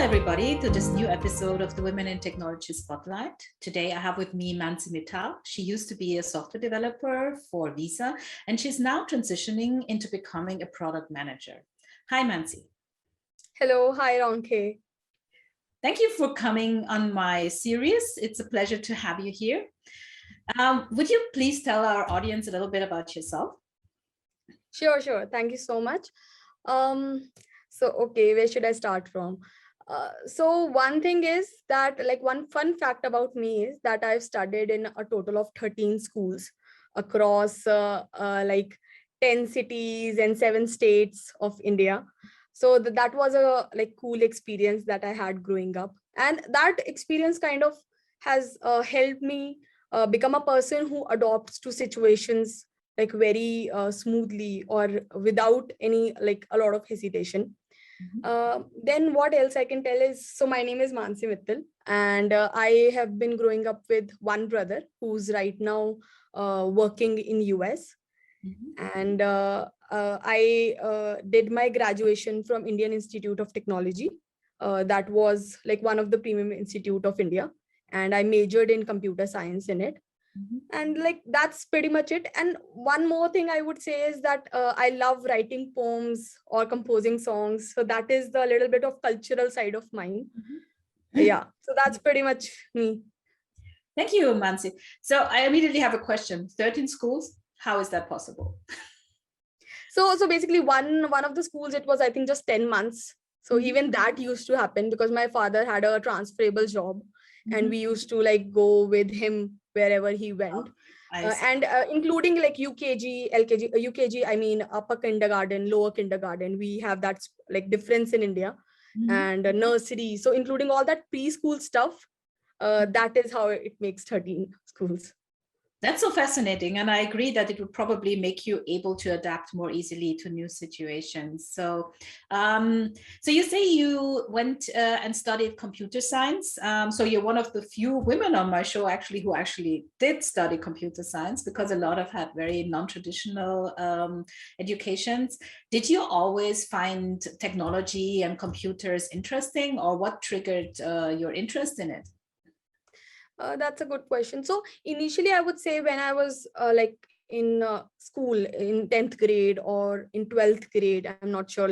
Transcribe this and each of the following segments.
everybody, to this new episode of the Women in Technology Spotlight. Today, I have with me Mansi Mittal. She used to be a software developer for Visa, and she's now transitioning into becoming a product manager. Hi, Mansi. Hello. Hi, Ronke. Thank you for coming on my series. It's a pleasure to have you here. Would you please tell our audience a little bit about yourself? Sure. Thank you so much. Okay, where should I start from? So one thing is that, like, one fun fact about me is that I've studied in a total of 13 schools across like 10 cities and 7 states of India. So that was a cool experience that I had growing up, and that experience kind of has helped me become a person who adopts to situations like very smoothly or without any a lot of hesitation. Then what else I can tell is, so my name is Mansi Mittal, and I have been growing up with one brother who's right now working in US. And I did my graduation from Indian Institute of Technology. That was like one of the premium institute of India, and I majored in computer science in it. And that's pretty much it. And one more thing I would say is that I love writing poems or composing songs. So that is the little bit of cultural side of mine. Yeah, so that's pretty much me. Thank you, Mansi. So I immediately have a question. 13 schools, how is that possible? So basically one of the schools, it was, I think, just 10 months. So even that used to happen because my father had a transferable job, and we used to go with him wherever he went. And including UKG, LKG, UKG, I mean upper kindergarten, lower kindergarten, we have that difference in India, and nursery. So including all that preschool stuff, that is how it makes 13 schools. That's so fascinating. And I agree that it would probably make you able to adapt more easily to new situations. So, so you say you went and studied computer science. So you're one of the few women on my show who actually did study computer science, because a lot have had very non-traditional educations. Did you always find technology and computers interesting, or what triggered your interest in it? That's a good question. So initially, I would say when I was in school in 10th grade or in 12th grade, I'm not sure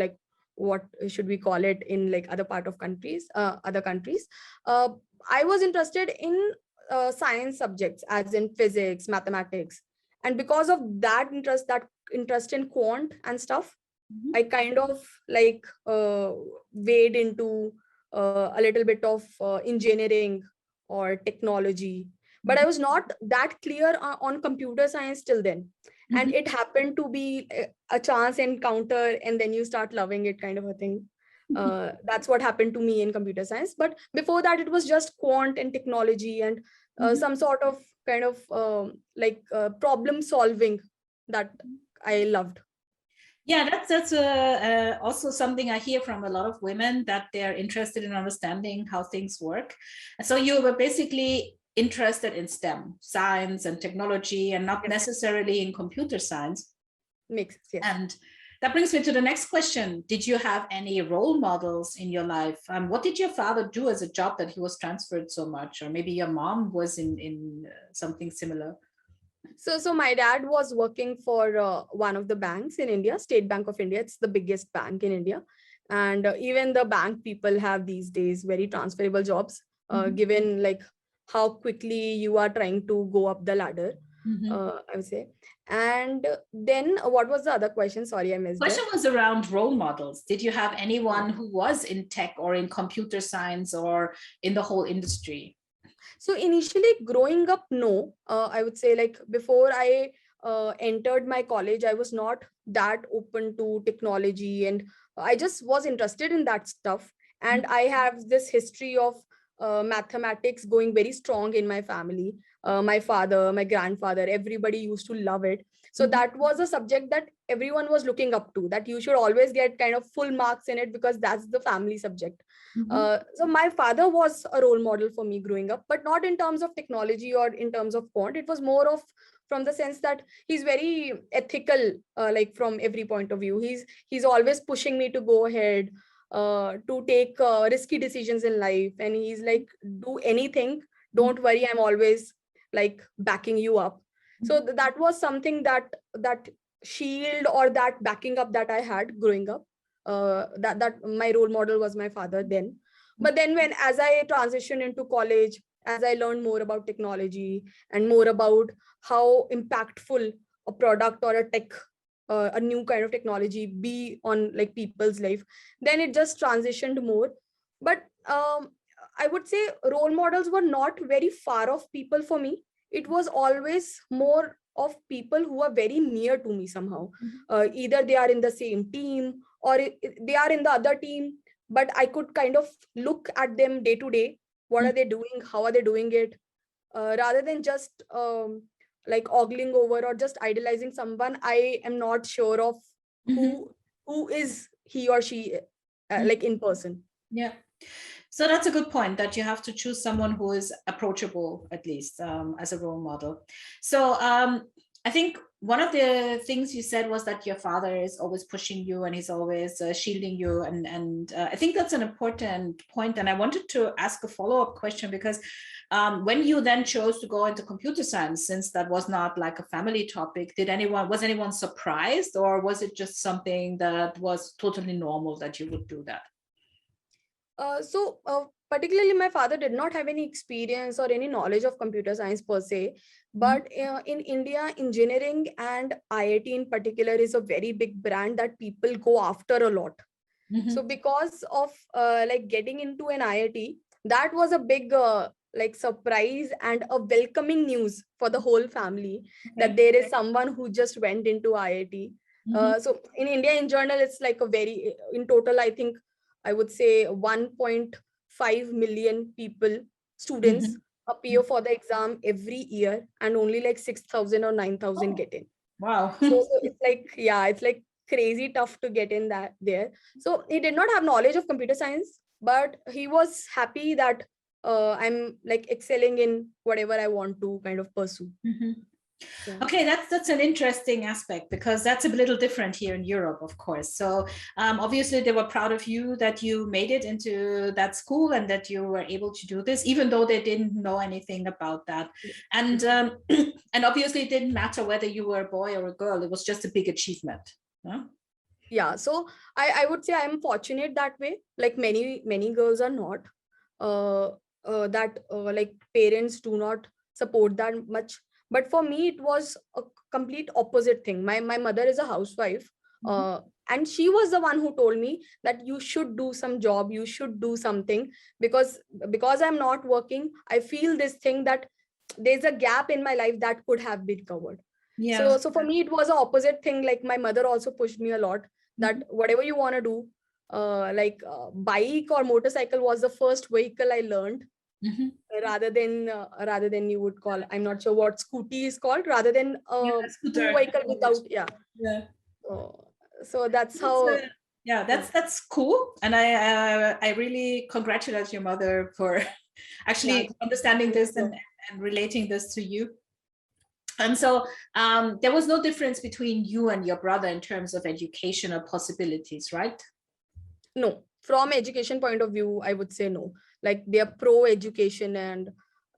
what should we call it in other part of countries, other countries. I was interested in science subjects, as in physics, mathematics, and because of that interest in quant and stuff, I kind of wade into a little bit of engineering or technology, but I was not that clear on computer science till then. And it happened to be a chance encounter, and then you start loving it, kind of a thing. That's what happened to me in computer science. But before that, it was just quant and technology and some sort of kind of problem solving that I loved. Yeah, that's also something I hear from a lot of women, that they're interested in understanding how things work. So you were basically interested in STEM, science and technology, and not necessarily in computer science. Makes sense, yes. And that brings me to the next question. Did you have any role models in your life? What did your father do as a job that he was transferred so much? Or maybe your mom was in something similar? So my dad was working for one of the banks in India, State Bank of India. It's the biggest bank in India. And even the bank people have these days very transferable jobs, given how quickly you are trying to go up the ladder, I would say. And then what was the other question? Sorry, I missed it. The question was around role models. Did you have anyone who was in tech or in computer science or in the whole industry? So initially growing up, no, I would say before I entered my college, I was not that open to technology, and I just was interested in that stuff. And I have this history of mathematics going very strong in my family. My father, my grandfather, everybody used to love it. So that was a subject that everyone was looking up to, that you should always get kind of full marks in it because that's the family subject. So my father was a role model for me growing up, but not in terms of technology or in terms of quant. It was more of from the sense that he's very ethical, from every point of view. He's always pushing me to go ahead. to take risky decisions in life, and he's like, do anything, don't worry, I'm always like backing you up. So that was something that shield or that backing up that I had growing up. That my role model was my father then. But then when as I transitioned into college, as I learned more about technology and more about how impactful a product or a tech, a new kind of technology be on like people's life, then it just transitioned more. But I would say role models were not very far off people for me. It was always more of people who are very near to me somehow. Either they are in the same team or they are in the other team, but I could kind of look at them day to day. What are they doing? How are they doing it? Rather than just like ogling over or just idolizing someone, I am not sure of who is he or she like in person. Yeah. So that's a good point, that you have to choose someone who is approachable, at least as a role model. So I think one of the things you said was that your father is always pushing you and he's always shielding you. And I think that's an important point. And I wanted to ask a follow-up question, because when you then chose to go into computer science, since that was not like a family topic, was anyone surprised, or was it just something that was totally normal that you would do that? Particularly my father did not have any experience or any knowledge of computer science per se, but in India, engineering and IIT in particular is a very big brand that people go after a lot. So because of like getting into an IIT, that was a big like surprise and a welcoming news for the whole family, that there is someone who just went into IIT. So in India in general, it's like a very, in total, I think I would say 1.5 million people, students appear for the exam every year, and only like 6,000 or 9,000 get in. Wow. So it's like, yeah, it's like crazy tough to get in that there. So he did not have knowledge of computer science, but he was happy that I'm like excelling in whatever I want to kind of pursue. Yeah. Okay, that's an interesting aspect, because that's a little different here in Europe, of course. So obviously they were proud of you that you made it into that school and that you were able to do this, even though they didn't know anything about that. And and obviously it didn't matter whether you were a boy or a girl, it was just a big achievement. Huh? Yeah, so I would say I'm fortunate that way. Like many girls are not. That like parents do not support that much. But for me, it was a complete opposite thing. My mother is a housewife, and she was the one who told me that you should do some job, you should do something, because I'm not working, I feel this thing that there's a gap in my life that could have been covered. Yeah. So for me, it was an opposite thing. Like my mother also pushed me a lot that whatever you want to do, bike or motorcycle was the first vehicle I learned. Rather than you would call, I'm not sure what scooty is called, rather than two vehicle without, so that's how. That's cool, and I really congratulate your mother for actually understanding this and relating this to you. And so there was no difference between you and your brother in terms of educational possibilities, right? No, from education point of view, I would say no. Like they are pro education and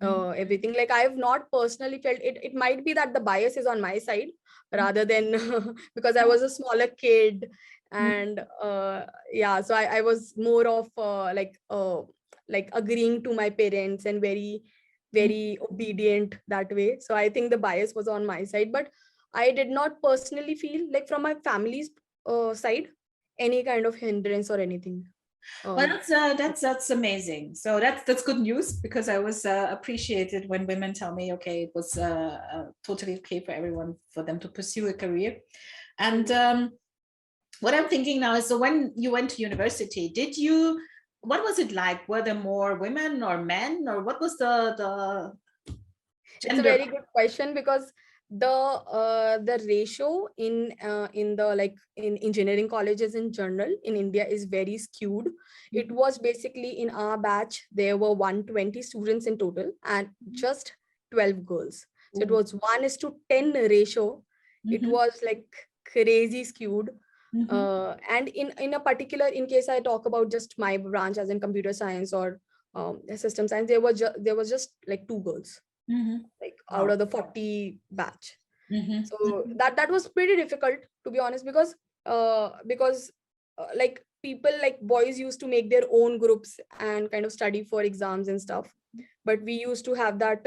everything. Like I have not personally felt it. It might be that the bias is on my side rather than because I was a smaller kid, and so I was more of like agreeing to my parents and very obedient that way. So I think the bias was on my side, but I did not personally feel like from my family's side any kind of hindrance or anything. Well, that's amazing. So that's good news, because I was appreciated when women tell me, okay, it was totally okay for everyone, for them to pursue a career. And what I'm thinking now is, so when you went to university, what was it like? Were there more women or men, or what was the gender? It's a very good question, because the ratio in the like in engineering colleges in general in India is very skewed. It was basically in our batch there were 120 students in total and just 12 girls. So it was 1:10 ratio. It was like crazy skewed. And in a particular, in case I talk about just my branch as in computer science or system science, there was just like 2 girls, like out Wow. of the 40 batch. Mm-hmm. So that was pretty difficult, to be honest, because like people, like boys used to make their own groups and kind of study for exams and stuff, but we used to have that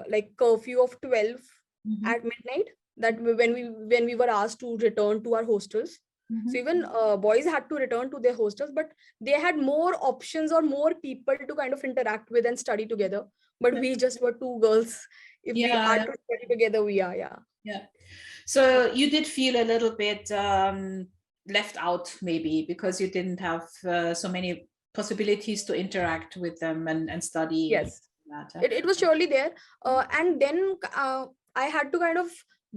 like curfew of 12 Mm-hmm. at midnight, that when we were asked to return to our hostels. So Mm-hmm. even boys had to return to their hostels, but they had more options or more people to kind of interact with and study together, but we just were 2 girls. If we are Yeah, to study together, we are, yeah. yeah. So you did feel a little bit left out, maybe, because you didn't have so many possibilities to interact with them and study Yes, that. it was surely there. And then I had to kind of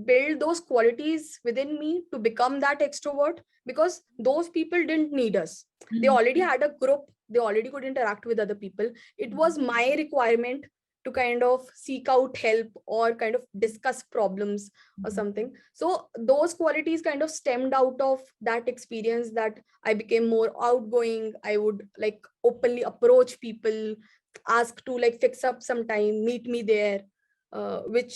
build those qualities within me to become that extrovert, because those people didn't need us. They Mhm. already had a group, they already could interact with other people. It was my requirement to kind of seek out help or kind of discuss problems or something. So those qualities kind of stemmed out of that experience, that I became more outgoing. I would like openly approach people, ask to like fix up some time, meet me there, like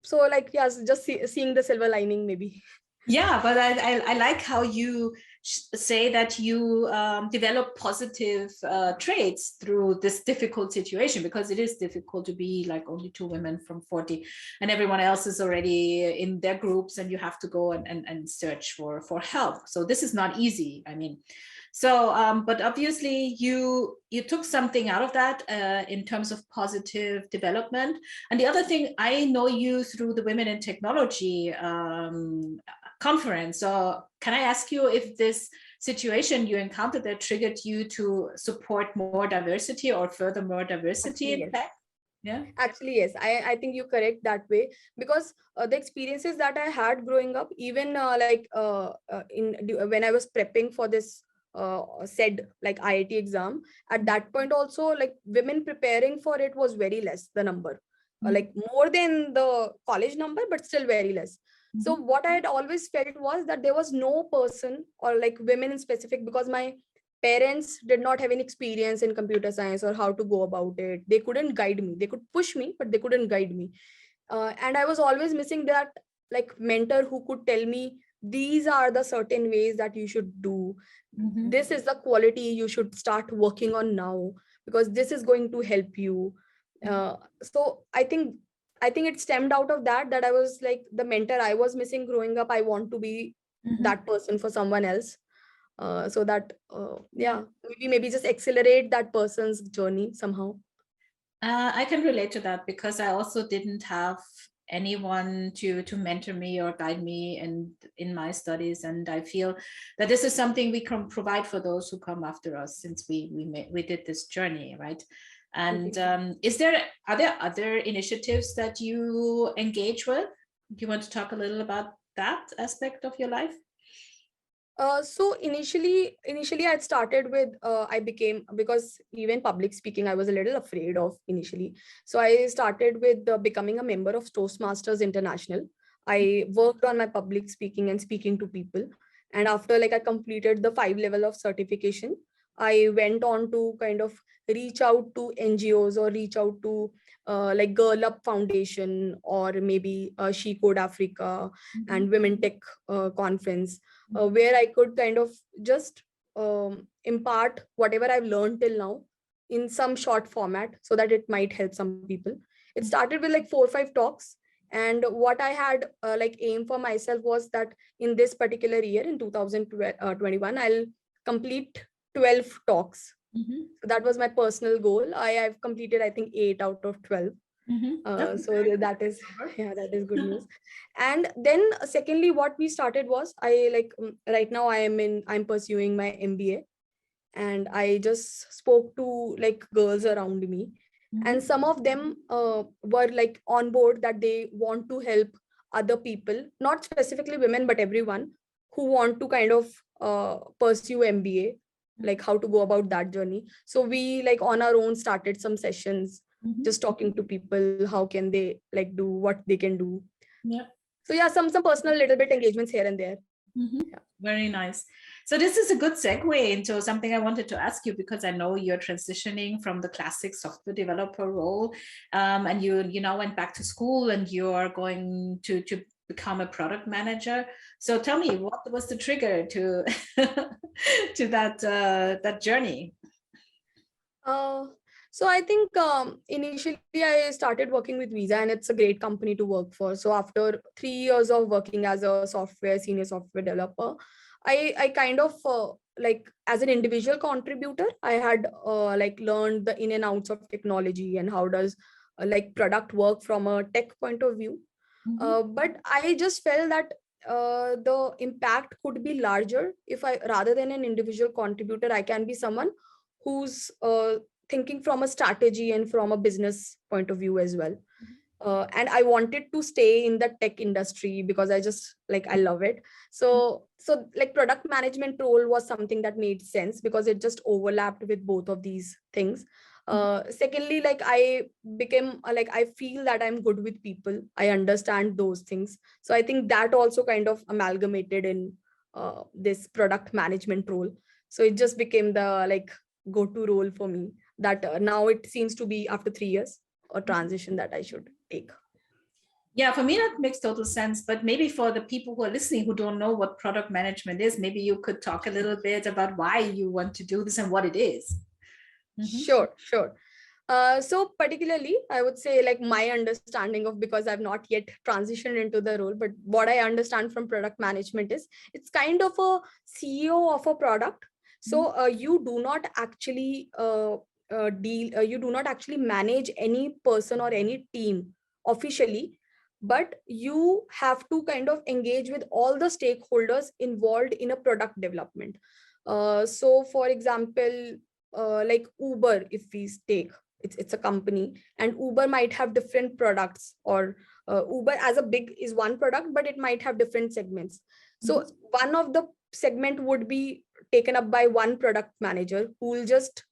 so like, yes, just seeing the silver lining maybe. Yeah, but I like how you say that you develop positive traits through this difficult situation, because it is difficult to be like only 2 women from 40 and everyone else is already in their groups and you have to go and search for help. So this is not easy. I mean, so but obviously you took something out of that in terms of positive development. And the other thing, I know you through the Women in Technology conference. So can I ask you if this situation you encountered that triggered you to support more diversity or further more diversity Actually, in yes. tech? Yeah. Actually, yes. I think you're correct that way, because the experiences that I had growing up, even when I was prepping for this said like IIT exam, at that point also, like women preparing for it was very less, the number, like more than the college number, but still very less. So what I had always felt was that there was no person or like women in specific, because my parents did not have any experience in computer science or how to go about it. They couldn't guide me. They could push me, but they couldn't guide me. And I was always missing that like mentor who could tell me, these are the certain ways that you should do. Mm-hmm. This is the quality you should start working on now, because this is going to help you. So I think it stemmed out of that I was like, the mentor I was missing growing up, I want to be Mm-hmm. that person for someone else, so that Yeah. yeah, maybe just accelerate that person's journey somehow. I can relate to that because I also didn't have anyone to mentor me or guide me in my studies, and I feel that this is something we can provide for those who come after us, since we did this journey, right? And Completely. are there other initiatives that you engage with? Do you want to talk a little about that aspect of your life? So initially I started with I became, because even public speaking I was a little afraid of initially. So I started with becoming a member of Toastmasters International. I worked on my public speaking and speaking to people. And after like I completed the 5 level of certification, I went on to kind of reach out to NGOs or reach out to like Girl Up Foundation, or maybe She Code Africa and Women Tech Conference, where I could kind of just impart whatever I've learned till now in some short format, so that it might help some people. It started with like 4 or 5 talks. And what I had like aim for myself was that in this particular year, in 2021, I'll complete 12 talks. Mm-hmm. So that was my personal goal. I've completed, I think, 8 out of 12. Mm-hmm. That's So very that is, good. yeah, that is good news. And then secondly, what we started was, I like right now I'm pursuing my MBA, and I just spoke to like girls around me, and Mm-hmm. some of them were like on board that they want to help other people, not specifically women, but everyone who want to kind of pursue MBA, like how to go about that journey. So we like on our own started some sessions, Mm-hmm. just talking to people, how can they like do what they can do. Yeah. So yeah, some personal little bit engagements here and there. Yeah. Very nice. So this is a good segue into something I wanted to ask you, because I know you're transitioning from the classic software developer role, and you now went back to school and you're going to become a product manager. So tell me, what was the trigger to to that journey? So I think initially I started working with Visa, and it's a great company to work for. So after 3 years of working as a senior software developer, I kind of like as an individual contributor, I had like learned the in and outs of technology and how does like product work from a tech point of view. But I just felt that the impact could be larger if I, rather than an individual contributor, I can be someone who's thinking from a strategy and from a business point of view as well. And I wanted to stay in the tech industry because I just like, I love it. So like product management role was something that made sense because it just overlapped with both of these things. Secondly, like I became like, I feel that I'm good with people, I understand those things. So I think that also kind of amalgamated in this product management role. So it just became the like go-to role for me, that now it seems to be after 3 years a transition that I should take. Yeah, for me, that makes total sense. But maybe for the people who are listening who don't know what product management is, maybe you could talk a little bit about why you want to do this and what it is. Sure. So particularly, I would say like my understanding of, because I've not yet transitioned into the role, but what I understand from product management is it's kind of a CEO of a product. So you do not actually you do not actually manage any person or any team officially, but you have to kind of engage with all the stakeholders involved in a product development. So for example, like Uber, if we take, it's a company, and Uber might have different products, or Uber as a big is one product, but it might have different segments. So one of the segment would be taken up by one product manager who will just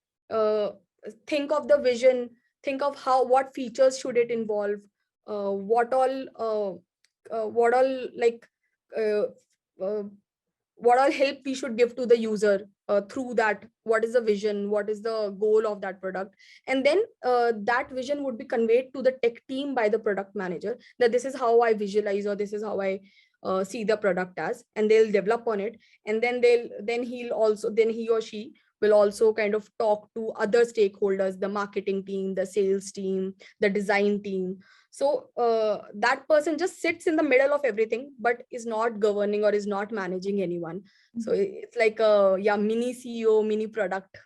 think of the vision, think of what features should it involve, what all like uh, uh, what all help we should give to the user through that, what is the vision, what is the goal of that product. And then that vision would be conveyed to the tech team by the product manager, that this is how I visualize, or this is how I see the product as, and they'll develop on it. And then then he or she will also kind of talk to other stakeholders, the marketing team, the sales team, the design team. So that person just sits in the middle of everything, but is not governing or is not managing anyone. So it's like a mini CEO, mini product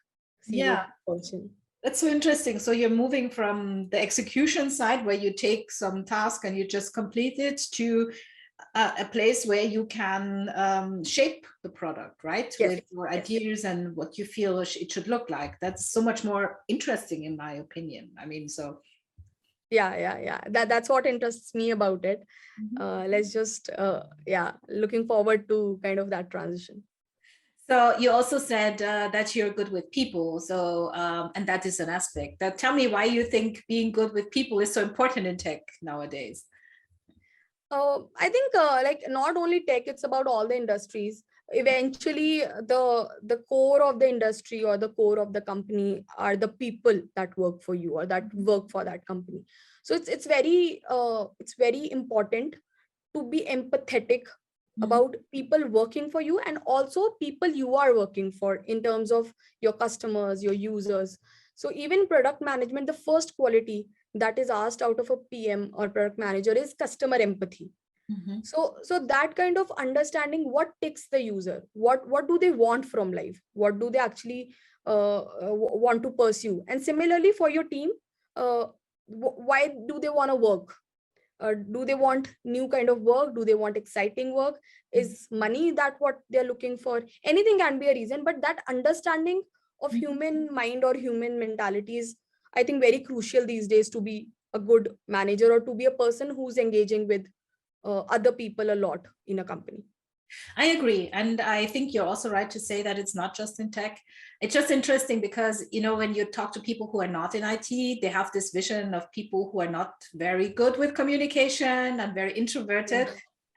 CEO person. That's so interesting. So you're moving from the execution side, where you take some task and you just complete it, to a place where you can shape the product, right? Yes. With your ideas and what you feel it should look like. That's so much more interesting, in my opinion. I mean, so. Yeah. That's what interests me about it. Let's just, looking forward to kind of that transition. So you also said that you're good with people. So, and that is an aspect. Tell me why you think being good with people is so important in tech nowadays. I think like not only tech, it's about all the industries. Eventually, the core of the industry or the core of the company are the people that work for you or that work for that company. So it's very important to be empathetic about people working for you, and also people you are working for in terms of your customers, your users. So even product management, the first quality that is asked out of a PM or product manager is customer empathy. So that kind of understanding what ticks the user, what do they want from life, what do they actually want to pursue, and similarly for your team, why do they want to work, do they want new kind of work, do they want exciting work, is money that what they're looking for? Anything can be a reason, but that understanding of human mind or human mentality is, I think, very crucial these days to be a good manager or to be a person who's engaging with other people a lot in a company. I agree. And I think you're also right to say that it's not just in tech. It's just interesting because, you know, when you talk to people who are not in IT, they have this vision of people who are not very good with communication and very introverted.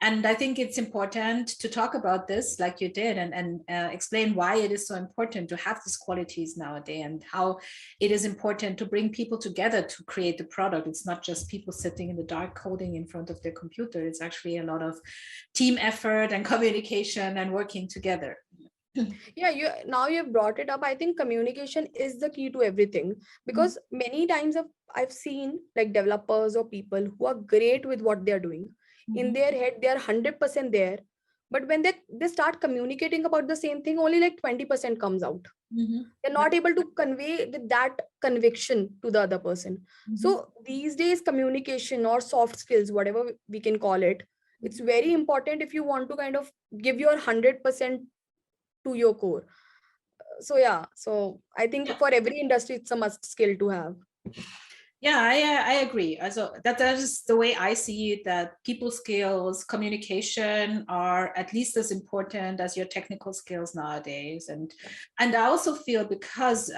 And I think it's important to talk about this like you did, and explain why it is so important to have these qualities nowadays, and how it is important to bring people together to create the product. It's not just people sitting in the dark coding in front of their computer. It's actually a lot of team effort and communication and working together. Yeah, now you've brought it up. I think communication is the key to everything, because many times I've seen like developers or people who are great with what they're doing. In their head, they are 100% there. But when they start communicating about the same thing, only like 20% comes out. They're not able to convey with that conviction to the other person. So these days, communication or soft skills, whatever we can call it, it's very important if you want to kind of give your 100% to your core. So yeah, so I think for every industry, it's a must skill to have. Yeah, I agree. Also, that is the way I see it, that people skills, communication are at least as important as your technical skills nowadays. And I also feel, because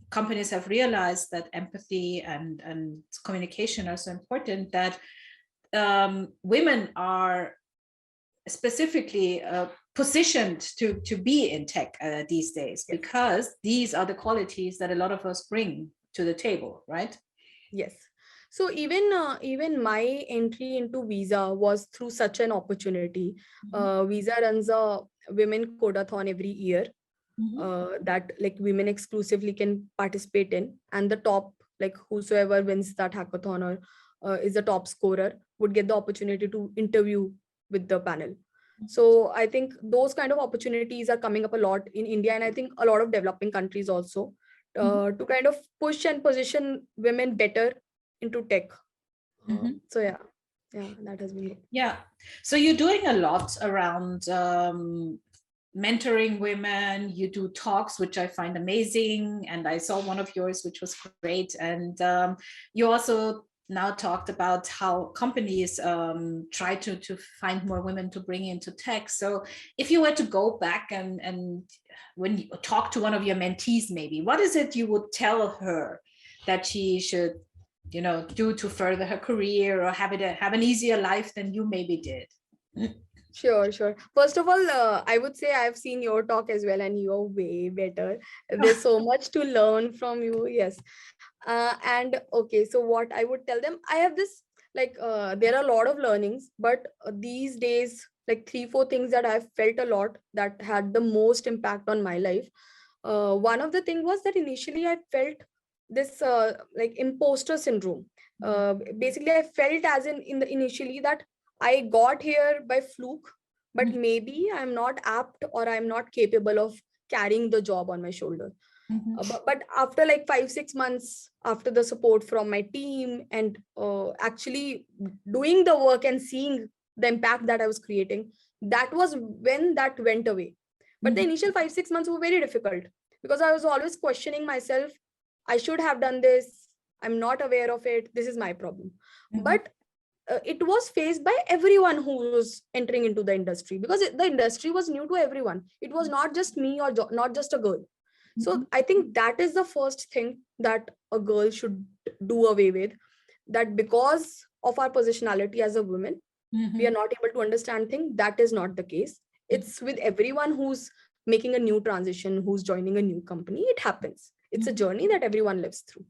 companies have realized that empathy and communication are so important, that women are specifically positioned to be in tech these days, because these are the qualities that a lot of us bring to the table, right? Yes. So even my entry into Visa was through such an opportunity. Visa runs a women codathon every year that like women exclusively can participate in, and the top, like whosoever wins that hackathon or is the top scorer, would get the opportunity to interview with the panel. So I think those kind of opportunities are coming up a lot in India, and I think a lot of developing countries also, to kind of push and position women better into tech. So yeah, that has been. Yeah. So you're doing a lot around mentoring women. You do talks, which I find amazing. And I saw one of yours, which was great. And you also now talked about how companies try to find more women to bring into tech. So if you were to go back and when you talk to one of your mentees, maybe, what is it you would tell her that she should, do to further her career, or have an easier life than you maybe did? Sure. First of all, I would say I've seen your talk as well, and you're way better. There's so much to learn from you. Yes. And okay, so what I would tell them, I have this, like, there are a lot of learnings, but these days, like 3-4 things that I've felt a lot that had the most impact on my life. One of the things was that initially I felt this like imposter syndrome. Basically, I felt as in the initially that I got here by fluke, but maybe I'm not apt or I'm not capable of carrying the job on my shoulder. But after like 5-6 months, after the support from my team and actually doing the work and seeing the impact that I was creating, that was when that went away. But the initial 5-6 months were very difficult, because I was always questioning myself. I should have done this. I'm not aware of it. This is my problem. But it was faced by everyone who was entering into the industry, because the industry was new to everyone. It was not just me or not just a girl. So I think that is the first thing that a girl should do away with, that because of our positionality as a woman, we are not able to understand things. That is not the case. It's with everyone who's making a new transition, who's joining a new company. It happens. It's a journey that everyone lives through.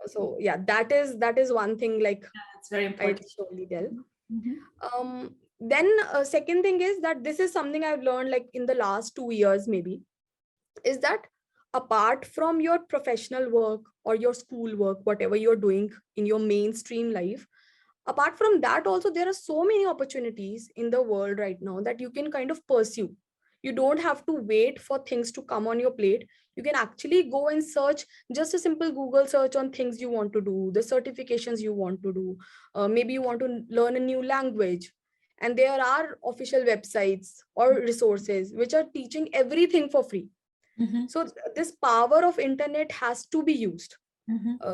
So yeah, that is one thing, like, it's very important. I surely tell. Then second thing is that this is something I've learned like in the last 2 years maybe, is that apart from your professional work or your school work, whatever you're doing in your mainstream life, apart from that also, there are so many opportunities in the world right now that you can kind of pursue. You don't have to wait for things to come on your plate. You can actually go and search, just a simple Google search on things you want to do, the certifications you want to do. Maybe you want to learn a new language, and there are official websites or resources which are teaching everything for free. So this power of internet has to be used.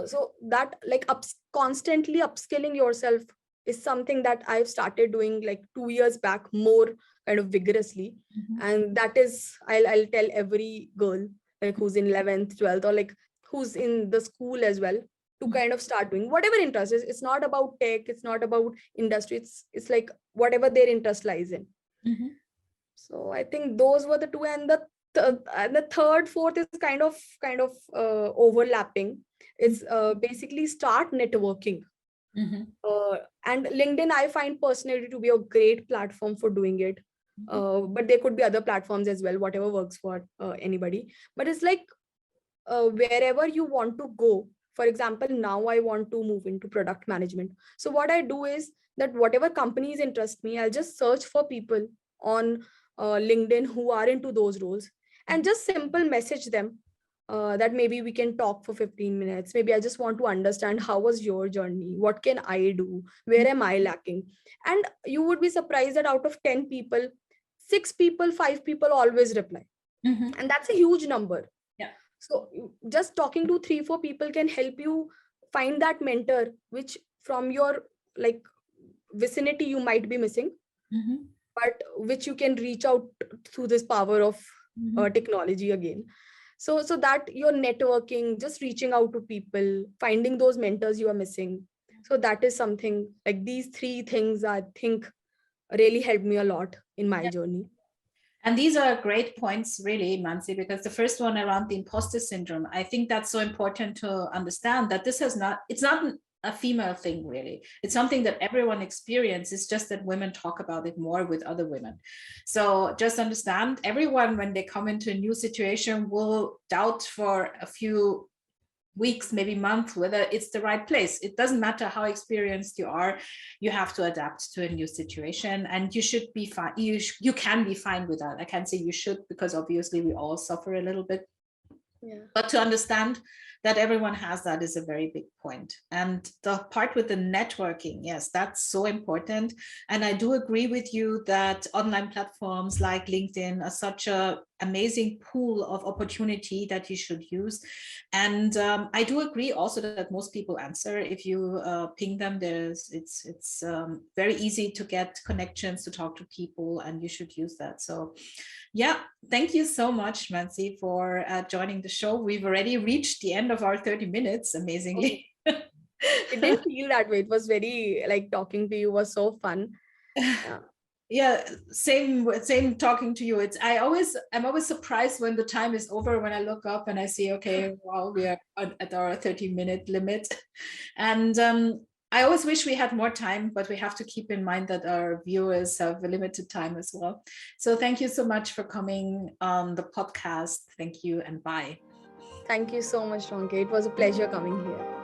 So that, like, constantly upskilling yourself is something that I've started doing like 2 years back, more kind of vigorously. And that is, I'll tell every girl like who's in 11th 12th, or like who's in the school as well, to kind of start doing whatever interest is. It's not about tech, it's not about industry, it's like whatever their interest lies in. So I think those were the two, and the third, fourth is kind of overlapping. It's basically start networking. And LinkedIn, I find personally to be a great platform for doing it. But there could be other platforms as well, whatever works for anybody. But it's like wherever you want to go. For example, now I want to move into product management. So what I do is that whatever companies interest me, I'll just search for people on LinkedIn who are into those roles, and just simple message them that maybe we can talk for 15 minutes. Maybe I just want to understand how was your journey? What can I do? Where am I lacking? And you would be surprised that out of 10 people, 6 people, 5 people always reply. And that's a huge number. So just talking to 3-4 people can help you find that mentor, which from your like vicinity you might be missing, but which you can reach out through this power of technology again. So that you're networking, just reaching out to people, finding those mentors you are missing. So that is something like these 3 things I think really helped me a lot in my journey. And these are great points, really, Mansi, because the first one around the imposter syndrome, I think that's so important to understand that it's not a female thing, really. It's something that everyone experiences. It's just that women talk about it more with other women. So just understand, everyone, when they come into a new situation, will doubt for a few weeks, maybe months, whether it's the right place. It doesn't matter how experienced you are, you have to adapt to a new situation, and you should be fine. You can be fine with that. I can't say you should, because obviously we all suffer a little bit. But to understand that everyone has that is a very big point. And the part with the networking, yes, that's so important. And I do agree with you that online platforms like LinkedIn are such an amazing pool of opportunity that you should use. And I do agree also that most people answer if you ping them. It's very easy to get connections, to talk to people, and you should use that. So yeah, thank you so much, Mansi, for joining the show. We've already reached the end of our 30 minutes, amazingly. It didn't feel that way. It was very, like, talking to you was so fun. Yeah, same talking to you. I'm always surprised when the time is over, when I look up and I see, okay, wow, we are at our 30-minute limit. And I always wish we had more time, but we have to keep in mind that our viewers have a limited time as well. So thank you so much for coming on the podcast. Thank you, and bye. Thank you so much, Ronke. It was a pleasure coming here.